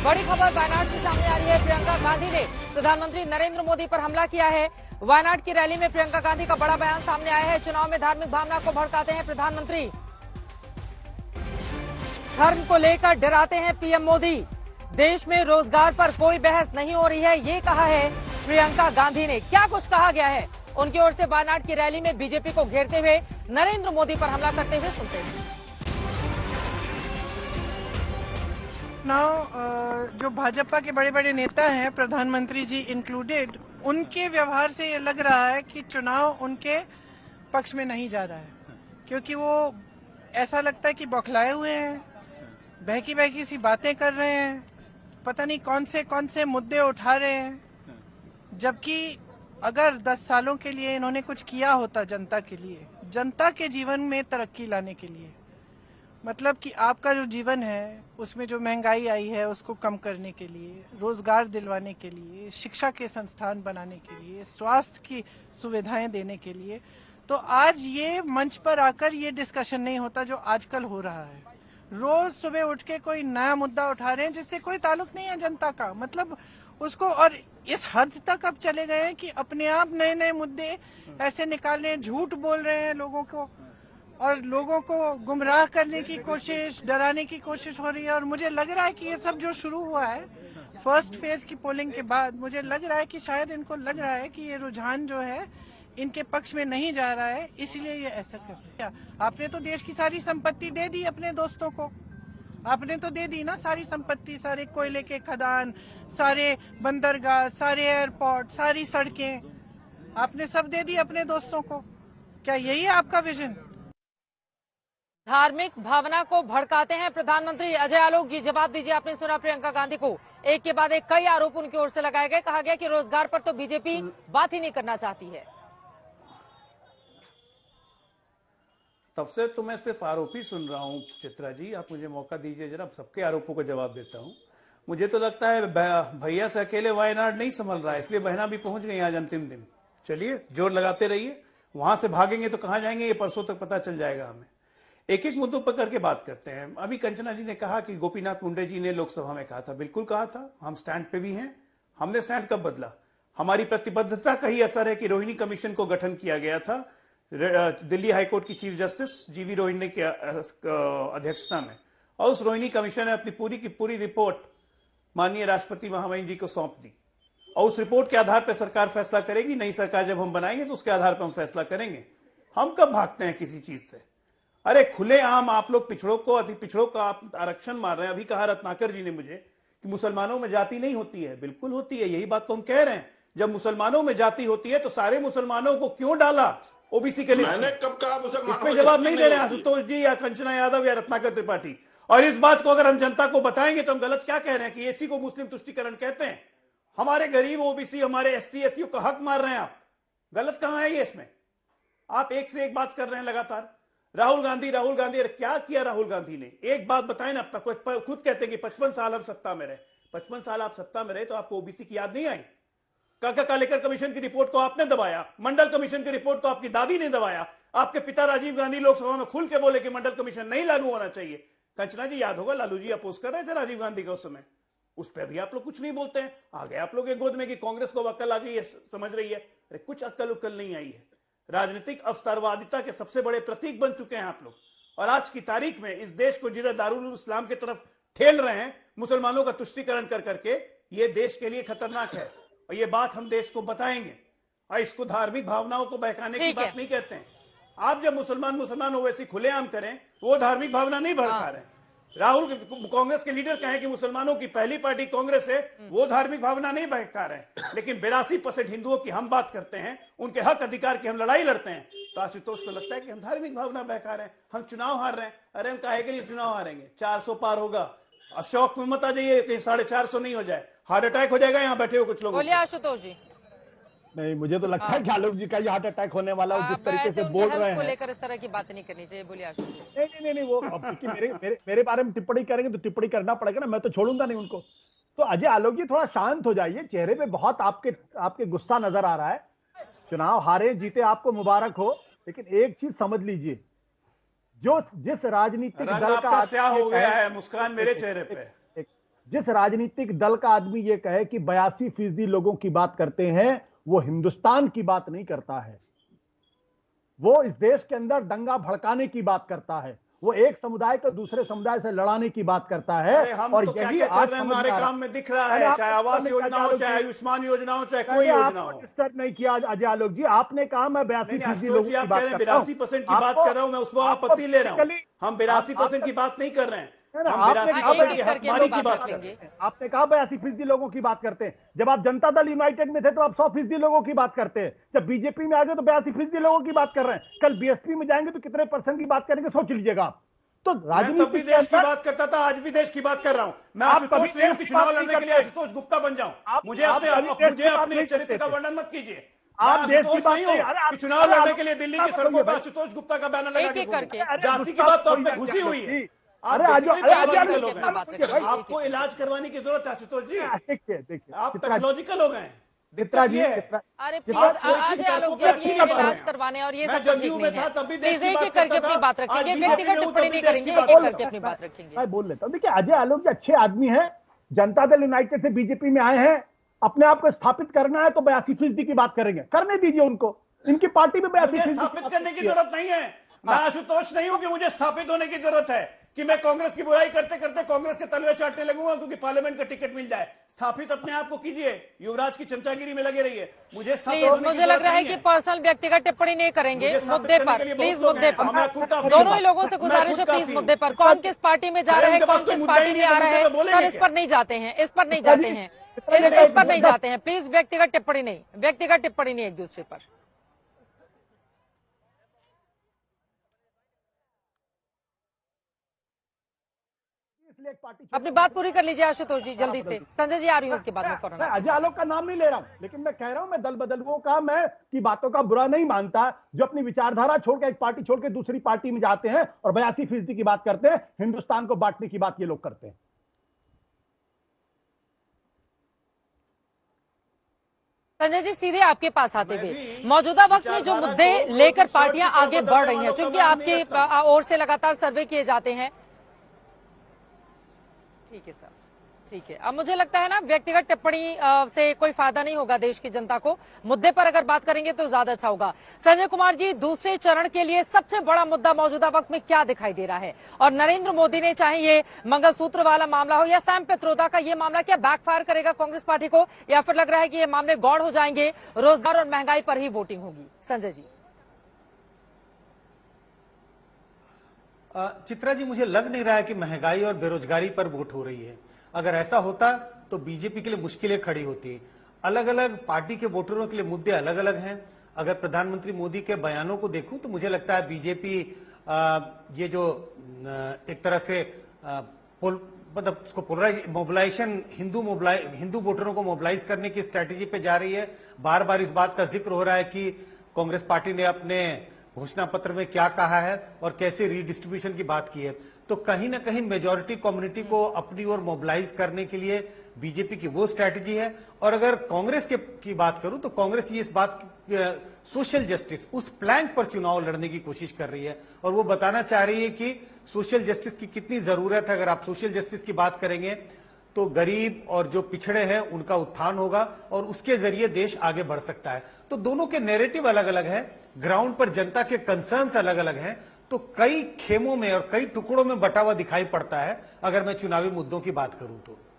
बड़ी खबर वायनाड से सामने आ रही है। प्रियंका गांधी ने प्रधानमंत्री नरेंद्र मोदी पर हमला किया है। वायनाड की रैली में प्रियंका गांधी का बड़ा बयान सामने आया है। चुनाव में धार्मिक भावना को भड़काते हैं प्रधानमंत्री, धर्म को लेकर डराते हैं पीएम मोदी। देश में रोजगार पर कोई बहस नहीं हो रही है, ये कहा है प्रियंका गांधी ने। क्या कुछ कहा गया है उनकी ओर से वायनाड की रैली में बीजेपी को घेरते हुए नरेंद्र मोदी पर हमला करते हुए, सुनते हैं। जो भाजपा के बड़े बड़े नेता हैं, प्रधानमंत्री जी इंक्लूडेड, उनके व्यवहार से ये लग रहा है कि चुनाव उनके पक्ष में नहीं जा रहा है, क्योंकि वो ऐसा लगता है कि बौखलाए हुए हैं, बहकी बहकी सी बातें कर रहे हैं, पता नहीं कौन से मुद्दे उठा रहे हैं। जबकि अगर 10 सालों के लिए इन्होंने कुछ किया होता जनता के लिए, जनता के जीवन में तरक्की लाने के लिए, मतलब कि आपका जो जीवन है उसमें जो महंगाई आई है उसको कम करने के लिए, रोजगार दिलवाने के लिए, शिक्षा के संस्थान बनाने के लिए, स्वास्थ्य की सुविधाएं देने के लिए, तो आज ये मंच पर आकर ये डिस्कशन नहीं होता जो आजकल हो रहा है। रोज सुबह उठ के कोई नया मुद्दा उठा रहे हैं जिससे कोई ताल्लुक नहीं है जनता का, मतलब उसको, और इस हद तक अब चले गए हैं कि अपने आप नए नए मुद्दे ऐसे निकाल रहे हैं, झूठ बोल रहे हैं लोगों को, और लोगों को गुमराह करने की कोशिश, डराने की कोशिश हो रही है। और मुझे लग रहा है कि ये सब जो शुरू हुआ है फर्स्ट फेज की पोलिंग के बाद, मुझे लग रहा है कि शायद इनको लग रहा है कि ये रुझान जो है इनके पक्ष में नहीं जा रहा है, इसलिए ये ऐसा कर रहे हैं। आपने तो देश की सारी संपत्ति दे दी अपने दोस्तों को, आपने तो दे दी ना सारी संपत्ति, सारे कोयले के खदान, सारे बंदरगाह, सारे एयरपोर्ट, सारी सड़कें, आपने सब दे दी अपने दोस्तों को। क्या यही है आपका विजन? धार्मिक भावना को भड़काते हैं प्रधानमंत्री। अजय आलोक जी, जवाब दीजिए। आपने सुना प्रियंका गांधी को एक के बाद एक कई आरोप उनकी ओर से लगाए गए। कहा गया कि रोजगार पर तो बीजेपी बात ही नहीं करना चाहती है। तब से तो मैं सिर्फ आरोप ही सुन रहा हूं। चित्रा जी, आप मुझे मौका दीजिए जरा, सबके आरोपों को जवाब देता हूं। मुझे तो लगता है भैया से अकेले वायनाड नहीं संभल रहा है, इसलिए बहना भी पहुंच गई आज अंतिम दिन। चलिए, जोर लगाते रहिए, वहां से भागेंगे तो कहां जाएंगे ये परसों तक पता चल जाएगा हमें। एक एक मुद्दों पर करके बात करते हैं। अभी कंचना जी ने कहा कि गोपीनाथ मुंडे जी ने लोकसभा में कहा था, बिल्कुल कहा था, हम स्टैंड पे भी हैं। हमने स्टैंड कब बदला? हमारी प्रतिबद्धता का ही असर है कि रोहिणी कमीशन को गठन किया गया था दिल्ली हाईकोर्ट की चीफ जस्टिस जीवी रोहिणी के अध्यक्षता में, और उस रोहिणी कमीशन ने अपनी पूरी की पूरी रिपोर्ट माननीय राष्ट्रपति महामहिम जी को सौंप दी, और उस रिपोर्ट के आधार पर सरकार फैसला करेगी। नई सरकार जब हम बनाएंगे तो उसके आधार पर हम फैसला करेंगे। हम कब भागते हैं किसी चीज से? अरे खुलेआम आप लोग पिछड़ों को, अति पिछड़ों का आप आरक्षण मार रहे हैं। अभी कहा रत्नाकर जी ने मुझे कि मुसलमानों में जाति नहीं होती है। बिल्कुल होती है, यही बात तो हम कह रहे हैं। जब मुसलमानों में जाति होती है तो सारे मुसलमानों को क्यों डाला ओबीसी के लिस्ट? मैंने कब कहा मुसलमानों? इस पे जवाब नहीं दे रहे आशुतोष जी या कंचना यादव या रत्नाकर त्रिपाठी। और इस बात को अगर हम जनता को बताएंगे तो हम गलत क्या कह रहे हैं कि एसी को मुस्लिम तुष्टीकरण कहते हैं। हमारे गरीब ओबीसी, हमारे एसटी एससी का हक मार रहे हैं आप। गलत कहां है ये? इसमें आप एक से एक बात कर रहे हैं लगातार। राहुल गांधी, अरे क्या किया राहुल गांधी ने? एक बात बताएं ना अपना। खुद कहते हैं कि 55 साल हम सत्ता में रहे। 55 साल आप सत्ता में रहे तो आपको ओबीसी की याद नहीं आई? काका कालेकर कमीशन की रिपोर्ट को आपने दबाया, मंडल कमीशन की रिपोर्ट को आपकी दादी ने दबाया। आपके पिता राजीव गांधी लोकसभा में खुल के बोले कि मंडल कमीशन नहीं लागू होना चाहिए। कंचना जी, याद होगा लालू जी अपोज कर रहे थे राजीव गांधी का उस समय। उस पर भी आप लोग कुछ नहीं बोलते हैं। आ गए आप लोग के गोद में कि कांग्रेस को अक्ल आ गई है, समझ रही है। अरे कुछ अक्ल उक्ल नहीं आई है। राजनीतिक अवसरवादिता के सबसे बड़े प्रतीक बन चुके हैं आप लोग। और आज की तारीख में इस देश को जिधर दारुल इस्लाम की तरफ ठेल रहे हैं मुसलमानों का तुष्टीकरण कर करके, ये देश के लिए खतरनाक है। और ये बात हम देश को बताएंगे। और इसको धार्मिक भावनाओं को बहकाने की बात नहीं कहते हैं। आप जब मुसलमान हो वैसे खुलेआम करें, वो धार्मिक भावना नहीं भड़का रहे हैं। राहुल कांग्रेस के लीडर कहें कि मुसलमानों की पहली पार्टी कांग्रेस है, वो धार्मिक भावना नहीं बहका रहे हैं। लेकिन 82% हिंदुओं की हम बात करते हैं, उनके हक अधिकार की हम लड़ाई लड़ते हैं, तो आशुतोष को लगता है कि हम धार्मिक भावना बहका रहे हैं, हम चुनाव हार रहे हैं। अरे हम काहे के लिए चुनाव हारेंगे? 400 पार होगा। अशोक में मत आ जाइए कहीं 450 नहीं हो जाए, हार्ट अटैक हो जाएगा। यहाँ बैठे हो कुछ लोग। बोलिए आशुतोष जी। नहीं, मुझे तो लगता है कि आलोक जी का ये हार्ट अटैक होने वाला है जिस तरीके से बोल रहे हैं। लेकर इस तरह की बात नहीं करनी चाहिए। बोलिए आशुतोष। नहीं, वो अब मेरे बारे में टिप्पणी करेंगे तो टिप्पणी करना पड़ेगा ना, मैं तो छोड़ूंगा नहीं उनको। तो अजय आलोक जी थोड़ा शांत हो जाइए, चेहरे पे बहुत आपके गुस्सा नजर आ रहा है। चुनाव हारे जीते आपको मुबारक हो, लेकिन एक चीज समझ लीजिए, जिस राजनीतिक दल का स्याह हो गया है, मुस्कान मेरे चेहरे पे। जिस राजनीतिक दल का आदमी ये कहे कि 82% लोगों की बात करते हैं, वो हिंदुस्तान की बात नहीं करता है, वो इस देश के अंदर दंगा भड़काने की बात करता है, वो एक समुदाय को दूसरे समुदाय से लड़ाने की बात करता है। हम और तो क्या यही क्या आज कर रहे हैं, समझ हमारे में आ रहा काम में दिख रहा अरे है, आप चाहे आवास तो योजना हो, चाहे आयुष्मान योजना हो, चाहे कोई योजना हो। डिस्टर्ब नहीं किया अजय आलोक जी, आपने कहा मैं 82% लोगों की आप कह बात रहे हैं करता हूं। 82% की बात कर रहा हूं, मैं उसको आपत्ति ले रहा हूं। हम 82% की बात नहीं कर रहे हैं, हम 82% की हकमारी की बात कर रहे हैं। आपने कहा 82% लोगों की बात करते हैं। जब आप जनता दल यूनाइटेड में थे तो आप 100% लोगों की बात करते हैं। जब बीजेपी में आ गए तो 82% लोगों की बात कर रहे हैं। कल बीएसपी में जाएंगे तो कितने % की बात करेंगे, सोच लीजिएगा आप। तो मैं तब भी देश की बात करता था, आज भी देश की बात कर रहा हूं। मैं आशुतोष नहीं हूं कि चुनाव लड़ने के लिए आशुतोष गुप्ता बन जाऊं। मुझे अपने चरित्र का वर्णन मत कीजिए। आप देश की बात नहीं हूं कि चुनाव लड़ने के लिए दिल्ली की सड़कों पर आशुतोष गुप्ता का बैनर लगा के जाति की बात तो अब तक घुसी हुई है। आपको इलाज करवाने की जरूरत है आशुतोष जी। देखिए आप पैथोलॉजिकल हो गए। चित्रा जी, अरे प्लीज आज आलोक जी अब ये इलाज करवाने और ये सब ठीक नहीं है। प्लीज एक एक करके अपनी बात रखेंगे, व्यक्तिगत टिप्पणी नहीं करेंगे, एक एक करके अपनी बात रखेंगे। मैं बोल लेता हूँ। देखिए अजय आलोक जी अच्छे आदमी हैं, जनता दल यूनाइटेड से बीजेपी में आए हैं, अपने आप को स्थापित करना है तो 82% की बात करेंगे, करने दीजिए उनको। इनकी पार्टी में 82% स्थापित करने की जरूरत नहीं है। मैं आशुतोष नहीं हूं कि मुझे स्थापित होने की जरूरत है, कि मैं कांग्रेस की बुराई करते करते कांग्रेस के तलवे चाटने लगूंगा क्योंकि पार्लियामेंट का टिकट मिल जाए। स्थापित अपने आप को कीजिए, युवराज की चमचागिरी में लगे रहिए। मुझे मुझे लग रहा है कि पर्सनल व्यक्तिगत टिप्पणी नहीं करेंगे मुद्दे पर। प्लीज मुद्दे पर दोनों ही लोगों से गुजारिश है, प्लीज मुद्दे पर। कौन किस पार्टी में जा रहे हैं, कौन किस पार्टी में आ रहा है, सर इस पर नहीं जाते हैं, इस पर नहीं जाते हैं, इस पर नहीं जाते हैं। प्लीज व्यक्तिगत टिप्पणी नहीं, व्यक्तिगत टिप्पणी नहीं एक दूसरे पर। अपनी बात पूरी कर लीजिए आशुतोष जी जल्दी से। संजय जी आ रही है उसके बाद में फौरन। मैं अजय आलोक का नाम नहीं ले रहा हूं, लेकिन मैं कह रहा हूं मैं दल बदलुओं का मैं की बातों का बुरा नहीं मानता, जो अपनी विचारधारा छोड़ के एक पार्टी छोड़ के दूसरी पार्टी में जाते हैं और 82% की बात करते हैं। हिंदुस्तान को बांटने की बात ये लोग करते हैं। संजय जी सीधे आपके पास आते हुए, मौजूदा वक्त में जो मुद्दे लेकर पार्टियां आगे बढ़ रही हैं, चूंकि आपकी ओर से लगातार सर्वे किए जाते हैं। ठीक है सर, ठीक है। अब मुझे लगता है ना व्यक्तिगत टिप्पणी से कोई फायदा नहीं होगा देश की जनता को। मुद्दे पर अगर बात करेंगे तो ज्यादा अच्छा होगा। संजय कुमार जी, दूसरे चरण के लिए सबसे बड़ा मुद्दा मौजूदा वक्त में क्या दिखाई दे रहा है? और नरेंद्र मोदी ने चाहे ये मंगलसूत्र वाला मामला हो या सैम पित्रोदा का ये मामला, क्या बैकफायर करेगा कांग्रेस पार्टी को, या फिर लग रहा है कि ये मामले गौड़ हो जाएंगे, रोजगार और महंगाई पर ही वोटिंग होगी? संजय जी। चित्रा जी, मुझे लग नहीं रहा है कि महंगाई और बेरोजगारी पर वोट हो रही है। अगर ऐसा होता तो बीजेपी के लिए मुश्किलें खड़ी होती। अलग अलग पार्टी के वोटरों के लिए मुद्दे अलग अलग हैं। अगर प्रधानमंत्री मोदी के बयानों को देखूं तो मुझे लगता है बीजेपी ये जो एक तरह से मतलब उसको मोबिलाइजेशन, हिंदू वोटरों को मोबिलाइज करने की स्ट्रैटेजी पे जा रही है। बार बार इस बात का जिक्र हो रहा है कि कांग्रेस पार्टी ने अपने घोषणा पत्र में क्या कहा है और कैसे रीडिस्ट्रीब्यूशन की बात की है। तो कहीं ना कहीं मेजॉरिटी कम्युनिटी को अपनी ओर मोबिलाइज करने के लिए बीजेपी की वो स्ट्रैटेजी है। और अगर कांग्रेस की बात करूं तो कांग्रेस ये इस बात सोशल जस्टिस, उस प्लैंक पर चुनाव लड़ने की कोशिश कर रही है और वो बताना चाह रही है कि सोशल जस्टिस की कितनी जरूरत है। अगर आप सोशल जस्टिस की बात करेंगे तो गरीब और जो पिछड़े हैं उनका उत्थान होगा और उसके जरिए देश आगे बढ़ सकता है। तो दोनों के नैरेटिव अलग अलग है, ग्राउंड पर जनता के कंसर्न्स अलग अलग हैं। तो कई खेमों में और कई टुकड़ों में बटा हुआ दिखाई पड़ता है अगर मैं चुनावी मुद्दों की बात करूं तो।